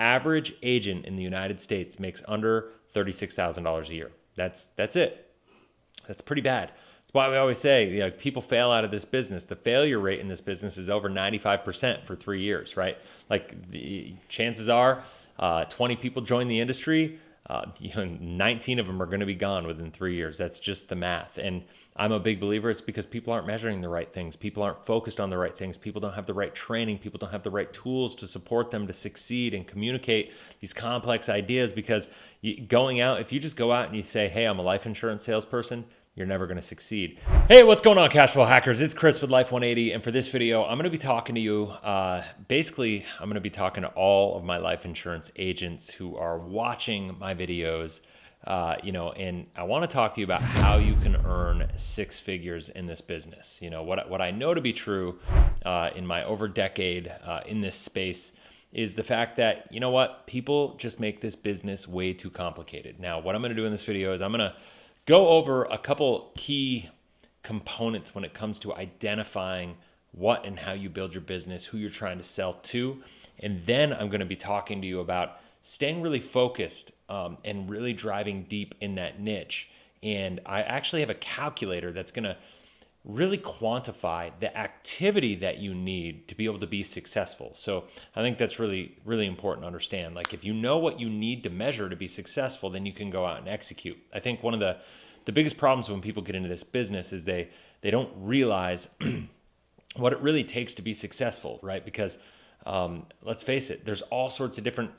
average agent in the United States makes under $36,000 a year. That's it. That's pretty bad. That's why we always say, people fail out of this business. The failure rate in this business is over 95% for 3 years, right? Like the chances are 20 people join the industry, 19 of them are going to be gone within 3 years. That's just the math. And I'm a big believer it's because people aren't measuring the right things. People aren't focused on the right things. People don't have the right training. People don't have the right tools to support them to succeed and communicate these complex ideas, because going out, if you just go out and you say, hey, I'm a life insurance salesperson, you're never going to succeed. Hey, what's going on, cash flow hackers? It's Chris with Life 180. And for this video, I'm going to be talking to you. Basically, I'm going to be talking to all of my life insurance agents who are watching my videos. And I want to talk to you about how you can earn six figures in this business. What I know to be true in my over decade in this space is the fact that, people just make this business way too complicated. Now, what I'm going to do in this video is I'm going to go over a couple key components when it comes to identifying what and how you build your business, who you're trying to sell to. And then I'm going to be talking to you about staying really focused and really driving deep in that niche. And I actually have a calculator that's going to really quantify the activity that you need to be able to be successful. So I think that's really, really important to understand. Like, if you know what you need to measure to be successful, then you can go out and execute. I think one of the biggest problems when people get into this business is they don't realize what it really takes to be successful, right? Because let's face it, there's all sorts of different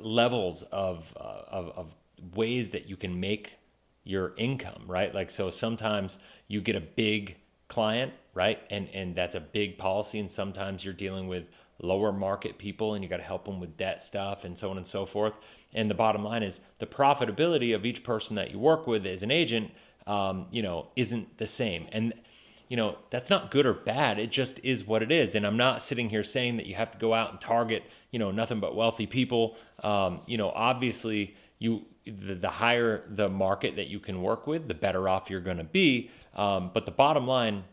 levels of ways that you can make your income, right? Like, so sometimes you get a big client, right? And that's a big policy. And sometimes you're dealing with lower market people and you got to help them with debt stuff and so on and so forth. And the bottom line is the profitability of each person that you work with as an agent, isn't the same. And, that's not good or bad. It just is what it is. And I'm not sitting here saying that you have to go out and target, nothing but wealthy people. Obviously the higher the market that you can work with, the better off you're going to be. But the bottom line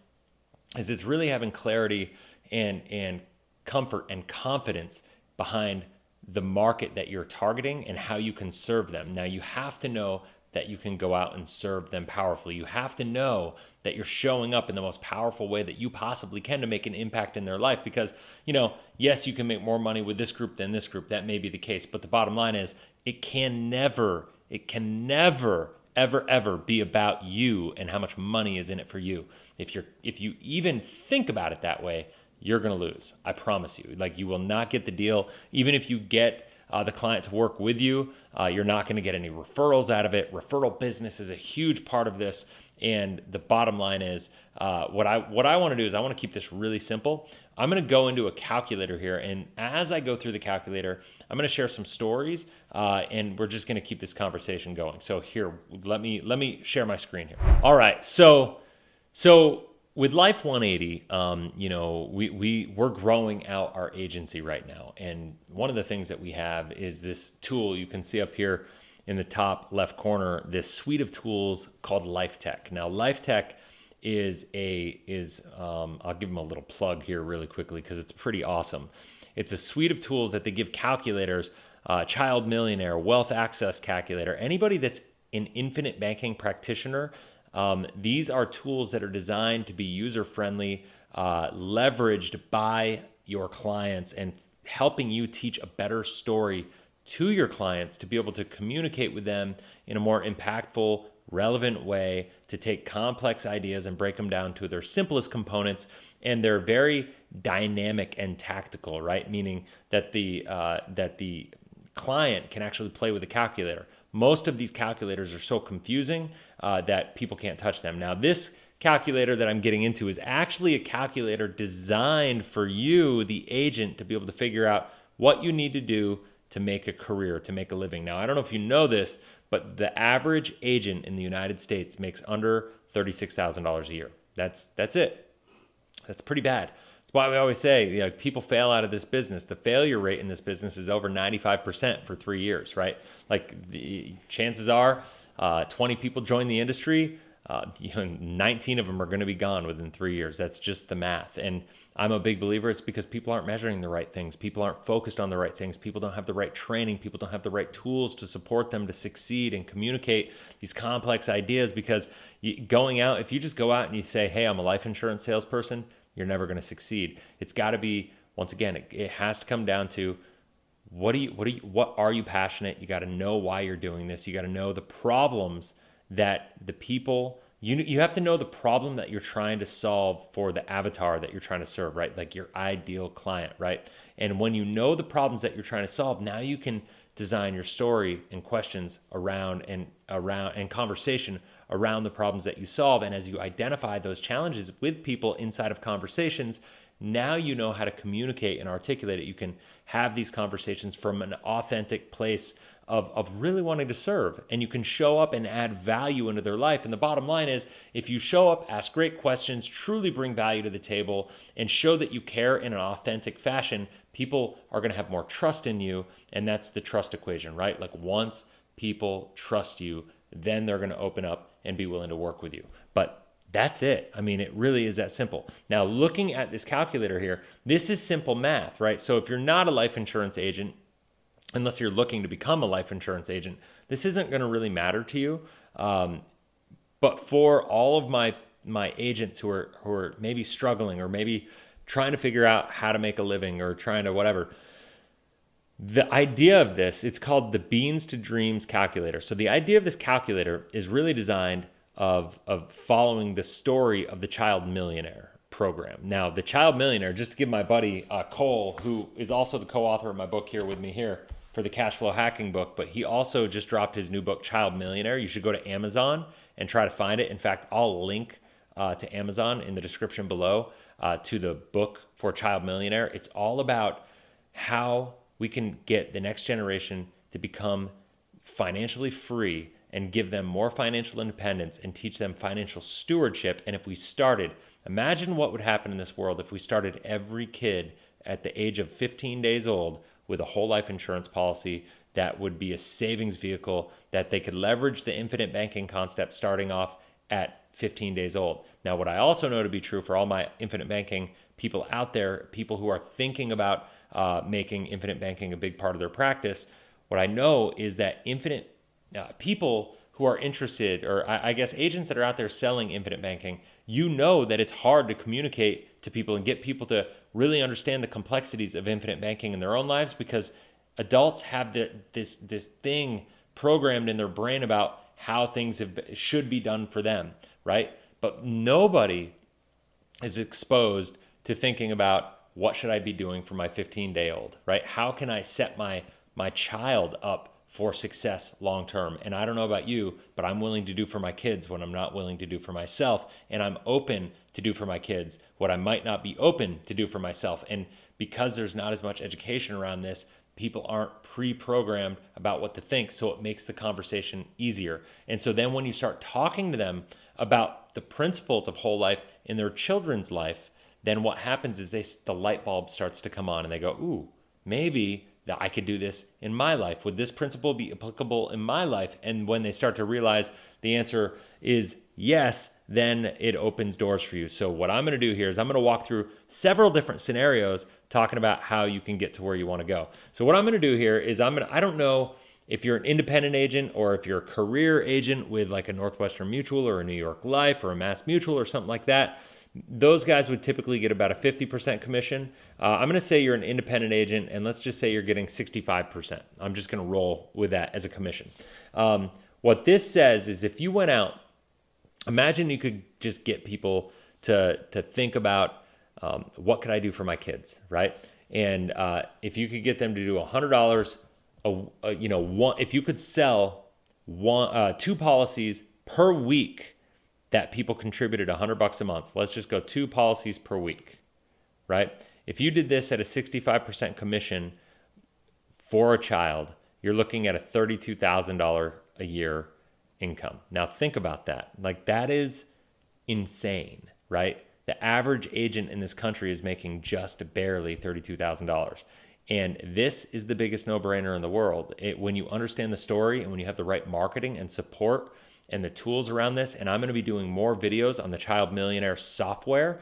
is it's really having clarity and comfort and confidence behind the market that you're targeting and how you can serve them. Now, you have to know that you can go out and serve them powerfully. You have to know that you're showing up in the most powerful way that you possibly can to make an impact in their life. Because, yes, you can make more money with this group than this group. That may be the case. But the bottom line is it can never, ever be about you and how much money is in it for you. If you even think about it that way, you're going to lose. I promise you. Like, you will not get the deal. Even if you get the client to work with you, you're not going to get any referrals out of it. Referral business is a huge part of this. And the bottom line is what I want to do is I want to keep this really simple. I'm going to go into a calculator here. And as I go through the calculator, I'm going to share some stories and we're just going to keep this conversation going. So here, let me share my screen here. All right. So with Life 180, we're growing out our agency right now. And one of the things that we have is this tool you can see up here in the top left corner, this suite of tools called Lifetech. Now, Lifetech is I'll give them a little plug here really quickly because it's pretty awesome. It's a suite of tools that they give calculators, Child Millionaire, Wealth Access Calculator, anybody that's an infinite banking practitioner. These are tools that are designed to be user-friendly, leveraged by your clients and helping you teach a better story to your clients to be able to communicate with them in a more impactful, relevant way, to take complex ideas and break them down to their simplest components. And they're very dynamic and tactical, right? Meaning that the client can actually play with the calculator. Most of these calculators are so confusing that people can't touch them. Now, this calculator that I'm getting into is actually a calculator designed for you, the agent, to be able to figure out what you need to do to make a career, to make a living. Now, I don't know if you know this, but the average agent in the United States makes under $36,000 a year. That's it. That's pretty bad. That's why we always say, people fail out of this business. The failure rate in this business is over 95% for 3 years, right? Like, the chances are 20 people join the industry, 19 of them are going to be gone within 3 years. That's just the math. And I'm a big believer it's because people aren't measuring the right things. People aren't focused on the right things. People don't have the right training. People don't have the right tools to support them to succeed and communicate these complex ideas. Because going out, if you just go out and you say, hey, I'm a life insurance salesperson, you're never going to succeed. It's got to be, once again, it has to come down to what are you passionate? You got to know why you're doing this. You got to know the problems that the people, you have to know the problem that you're trying to solve for the avatar that you're trying to serve, right? Like your ideal client, right? And when you know the problems that you're trying to solve, now you can design your story and questions around and conversation around the problems that you solve. And as you identify those challenges with people inside of conversations, now you know how to communicate and articulate it. You can have these conversations from an authentic place of really wanting to serve, and you can show up and add value into their life. And the bottom line is, if you show up, ask great questions, truly bring value to the table, and show that you care in an authentic fashion, people are going to have more trust in you. And that's the trust equation, right? Like once people trust you, then they're going to open up and be willing to work with you. But that's it. I mean, it really is that simple. Now, looking at this calculator here, this is simple math, right? So if you're not a life insurance agent, unless you're looking to become a life insurance agent, this isn't going to really matter to you. But for all of my agents who are maybe struggling or maybe trying to figure out how to make a living or trying to whatever, the idea of this, it's called the Beans to Dreams calculator. So the idea of this calculator is really designed of following the story of the Child Millionaire program. Now, the Child Millionaire, just to give my buddy Cole, who is also the co-author of my book here with me here for the Cash Flow Hacking book, but he also just dropped his new book, Child Millionaire. You should go to Amazon and try to find it. In fact, I'll link to Amazon in the description below to the book for Child Millionaire. It's all about how we can get the next generation to become financially free and give them more financial independence and teach them financial stewardship. And if we started, imagine what would happen in this world if we started every kid at the age of 15 days old with a whole life insurance policy that would be a savings vehicle that they could leverage the infinite banking concept starting off at 15 days old. Now, what I also know to be true for all my infinite banking people out there, people who are thinking about making infinite banking a big part of their practice, what I know is that people who are interested, or I guess agents that are out there selling infinite banking, you know that it's hard to communicate to people and get people to really understand the complexities of infinite banking in their own lives, because adults have this thing programmed in their brain about how things should be done for them, right? But nobody is exposed to thinking about, what should I be doing for my 15-day-old, right? How can I set my child up for success long term? And I don't know about you, but I'm willing to do for my kids what I'm not willing to do for myself. And I'm open to do for my kids what I might not be open to do for myself. And because there's not as much education around this, people aren't pre-programmed about what to think, so it makes the conversation easier. And so then when you start talking to them about the principles of whole life in their children's life, then what happens is the light bulb starts to come on and they go, ooh, maybe that I could do this in my life. Would this principle be applicable in my life? And when they start to realize the answer is yes, then it opens doors for you. So what I'm going to do here is I'm going to walk through several different scenarios talking about how you can get to where you want to go. So what I'm going to do here is I don't know if you're an independent agent or if you're a career agent with like a Northwestern Mutual or a New York Life or a Mass Mutual or something like that. Those guys would typically get about a 50% commission. I'm going to say you're an independent agent, and let's just say you're getting 65%. I'm just going to roll with that as a commission. What this says is if you went out, imagine you could just get people to think about what could I do for my kids, right? And if you could get them to do $100, if you could sell 2 policies per week that people contributed $100 a month. Let's just go 2 policies per week, right? If you did this at a 65% commission for a child, you're looking at a $32,000 a year income. Now think about that. Like, that is insane, right? The average agent in this country is making just barely $32,000. And this is the biggest no-brainer in the world. When you understand the story and when you have the right marketing and support and the tools around this. And I'm going to be doing more videos on the Child Millionaire software,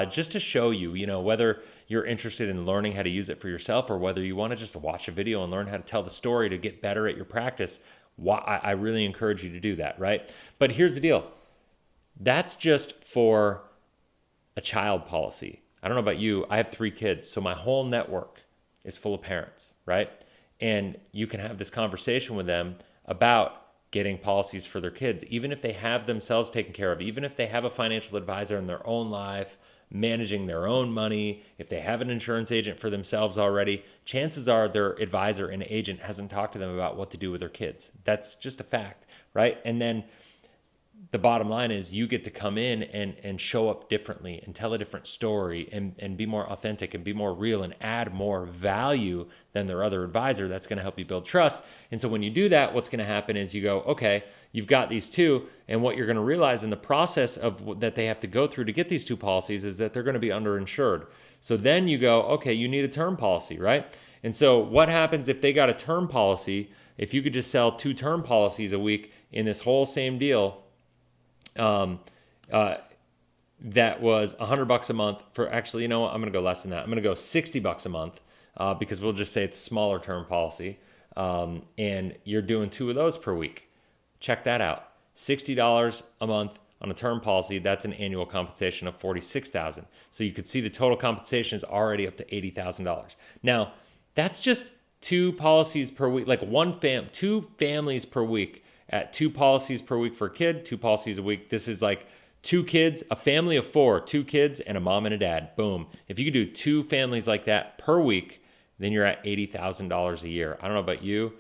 just to show you, whether you're interested in learning how to use it for yourself or whether you want to just watch a video and learn how to tell the story to get better at your practice. I really encourage you to do that, right? But here's the deal. That's just for a child policy. I don't know about you. I have 3 kids, so my whole network is full of parents, right? And you can have this conversation with them about getting policies for their kids, even if they have themselves taken care of, even if they have a financial advisor in their own life, managing their own money, if they have an insurance agent for themselves already, chances are their advisor and agent hasn't talked to them about what to do with their kids. That's just a fact, right? And then the bottom line is you get to come in and show up differently and tell a different story and be more authentic and be more real and add more value than their other advisor. That's going to help you build trust. And so when you do that, what's going to happen is you go, okay, you've got these 2, and what you're going to realize in the process of that they have to go through to get these 2 policies is that they're going to be underinsured. So then you go, okay, you need a term policy, right? And so what happens if they got a term policy? If you could just sell 2 term policies a week in this whole same deal, that was $100 a month for, actually, you know what? I'm going to go less than that. I'm going to go $60 a month, because we'll just say it's a smaller term policy. And you're doing 2 of those per week. Check that out. $60 a month on a term policy. That's an annual compensation of $46,000. So you could see the total compensation is already up to $80,000. Now that's just 2 policies per week, like 2 families per week. At 2 policies per week for a kid, 2 policies a week. This is like 2 kids, a family of 4, 2 kids and a mom and a dad. Boom. If you could do 2 families like that per week, then you're at $80,000 a year. I don't know about you.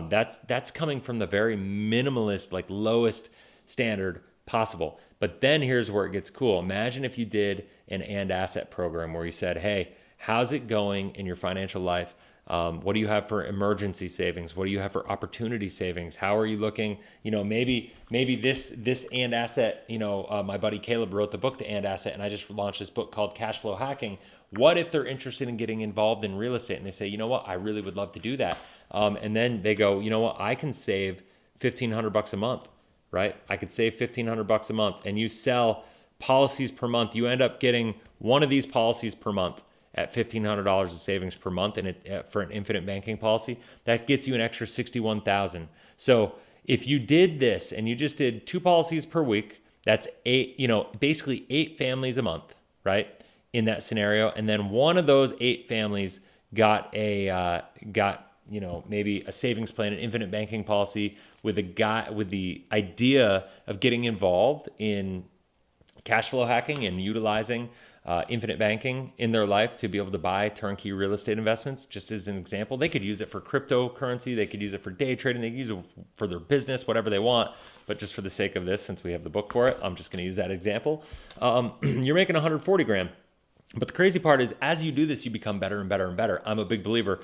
That's coming from the very minimalist, like lowest standard possible. But then here's where it gets cool. Imagine if you did an and asset program where you said, hey, how's it going in your financial life? What do you have for emergency savings? What do you have for opportunity savings? How are you looking? Maybe this and asset, my buddy Caleb wrote the book, The And Asset, and I just launched this book called Cash Flow Hacking. What if they're interested in getting involved in real estate and they say, you know what, I really would love to do that. And then they go, you know what, I can save $1,500 a month, right? I could save $1,500 a month, and you sell policies per month. You end up getting one of these policies per month at $1,500 of savings per month, and for an infinite banking policy, that gets you an extra $61,000. So if you did this and you just did 2 policies per week, that's 8, basically 8 families a month, right? In that scenario, and then one of those 8 families got maybe a savings plan, an infinite banking policy with the idea of getting involved in cash flow hacking and utilizing infinite banking in their life to be able to buy turnkey real estate investments. Just as an example, they could use it for cryptocurrency, they could use it for day trading, they could use it for their business, whatever they want. But just for the sake of this, since we have the book for it, I'm just going to use that example. You're making 140 grand. But the crazy part is, as you do this, you become better and better and better. I'm a big believer.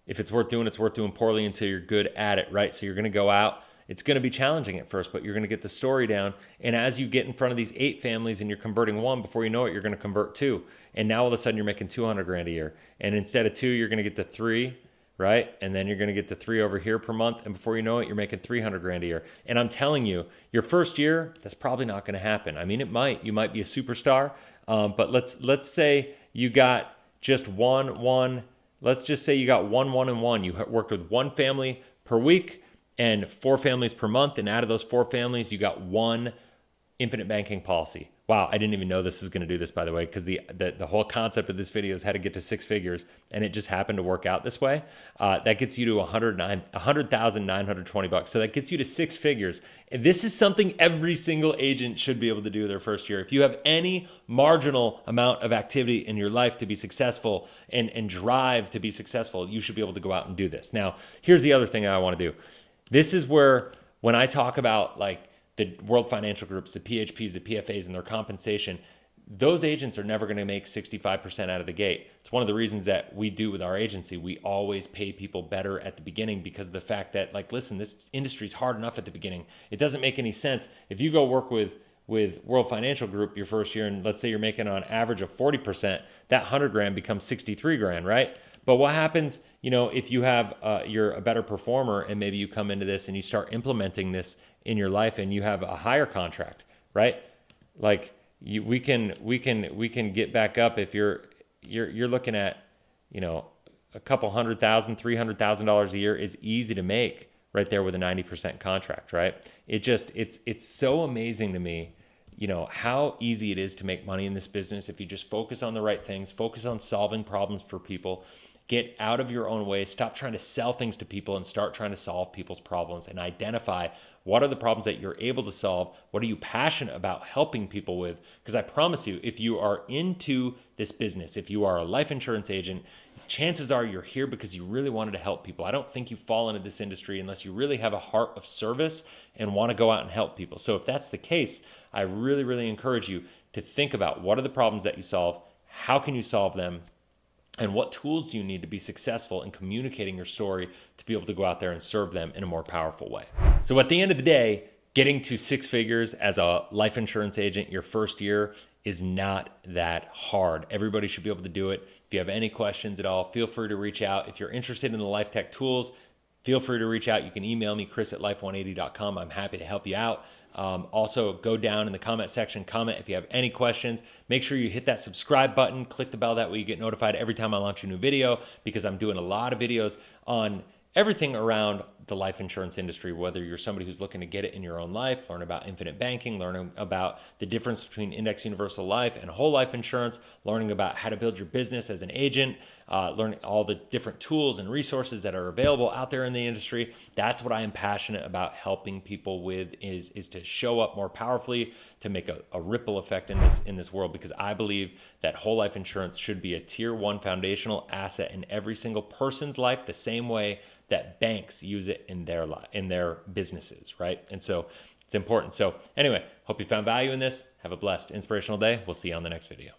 If it's worth doing poorly until you're good at it, right? So you're going to go out. It's going to be challenging at first, but you're going to get the story down. And as you get in front of these 8 families and you're converting 1, before you know it, you're going to convert 2. And now all of a sudden you're making 200 grand a year. And instead of 2, you're going to get to 3, right? And then you're going to get to 3 over here per month. And before you know it, you're making 300 grand a year. And I'm telling you, your first year, that's probably not going to happen. I mean, it might. You might be a superstar. But let's say you got just one. Let's just say you got 1, 1, and 1. You worked with 1 family per week and 4 families per month. And out of those 4 families, you got 1 infinite banking policy. Wow, I didn't even know this was going to do this, by the way, because the whole concept of this video is how to get to 6 figures, and it just happened to work out this way. That gets you to $100,920. So that gets you to 6 figures. And this is something every single agent should be able to do their first year. If you have any marginal amount of activity in your life to be successful and drive to be successful, you should be able to go out and do this. Now, here's the other thing I want to do. This is where, when I talk about like the World Financial Groups, the PHPs, the PFAs, and their compensation, those agents are never going to make 65% out of the gate. It's one of the reasons that we do with our agency. We always pay people better at the beginning because of the fact that, like, listen, this industry is hard enough at the beginning. It doesn't make any sense. If you go work with World Financial Group your first year, and let's say you're making on average of 40%, that 100 grand becomes 63 grand, right? But what happens, if you have, you're a better performer and maybe you come into this and you start implementing this in your life and you have a higher contract, right? Like we can get back up if you're looking at, a couple $100,000, $300,000 a year is easy to make right there with a 90% contract, right? It's so amazing to me, how easy it is to make money in this business if you just focus on the right things, focus on solving problems for people, get out of your own way, stop trying to sell things to people and start trying to solve people's problems and identify what are the problems that you're able to solve, what are you passionate about helping people with? Because I promise you, if you are into this business, if you are a life insurance agent, chances are you're here because you really wanted to help people. I don't think you fall into this industry unless you really have a heart of service and want to go out and help people. So if that's the case, I really, really encourage you to think about what are the problems that you solve, how can you solve them, and what tools do you need to be successful in communicating your story to be able to go out there and serve them in a more powerful way. So at the end of the day, getting to six figures as a life insurance agent your first year is not that hard. Everybody should be able to do it. If you have any questions at all, feel free to reach out. If you're interested in the Lifetech tools, feel free to reach out. You can email me, chris@life180.com. I'm happy to help you out. Also, go down in the comment section, comment if you have any questions. Make sure you hit that subscribe button, click the bell, that way you get notified every time I launch a new video, because I'm doing a lot of videos on everything around the life insurance industry, whether you're somebody who's looking to get it in your own life, learn about infinite banking, learning about the difference between index universal life and whole life insurance, learning about how to build your business as an agent, learning all the different tools and resources that are available out there in the industry. That's what I am passionate about helping people with, is to show up more powerfully, to make a ripple effect in this world, because I believe that whole life insurance should be a tier 1 foundational asset in every single person's life, the same way that banks use it in their businesses, right? And so it's important. So anyway, hope you found value in this. Have a blessed, inspirational day. We'll see you on the next video.